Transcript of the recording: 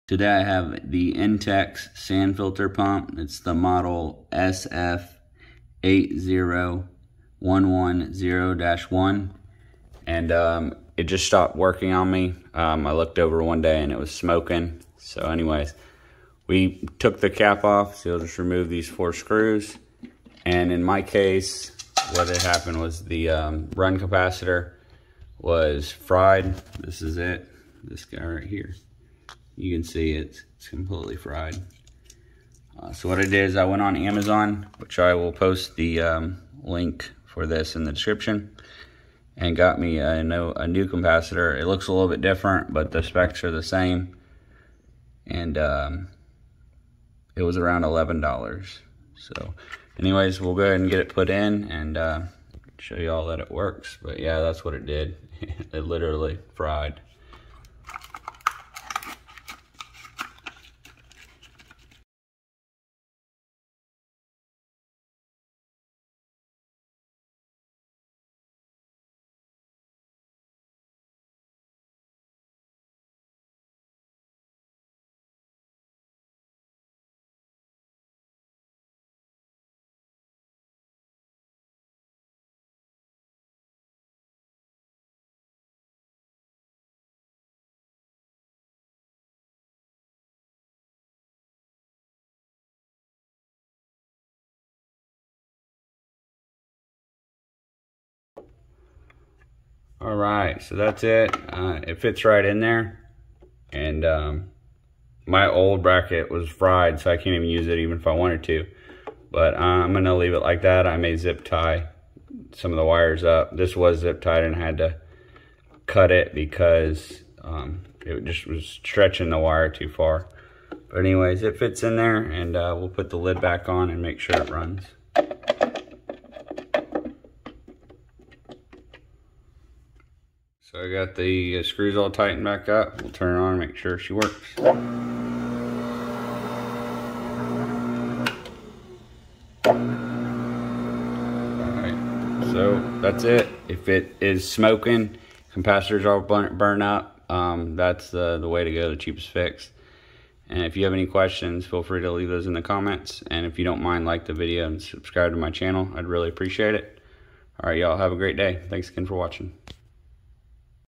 Today I have the Intex Sand Filter Pump. It's the model SF80110-1. And it just stopped working on me. I looked over one day and it was smoking. So anyways, we took the cap off, so you'll just remove these 4 screws. And in my case, what had happened was the run capacitor was fried. This is it, this guy right here. You can see it's completely fried. So what I did is I went on Amazon, which I will post the link for this in the description, and got me a new capacitor. It looks a little bit different, but the specs are the same. And it was around $11. So anyways, we'll go ahead and get it put in and show you all that it works. But yeah, that's what it did. It literally fried. All right, so that's it. It fits right in there. And my old bracket was fried, so I can't even use it even if I wanted to. But I'm gonna leave it like that. I may zip tie some of the wires up. This was zip tied and I had to cut it because it just was stretching the wire too far. But anyways, it fits in there, and we'll put the lid back on and make sure it runs. So I got the screws all tightened back up. We'll turn it on and make sure she works. Alright, so that's it. If it is smoking, capacitors all burn up, that's the way to go, the cheapest fix. And if you have any questions, feel free to leave those in the comments. And if you don't mind, like the video and subscribe to my channel. I'd really appreciate it. Alright, y'all, have a great day. Thanks again for watching.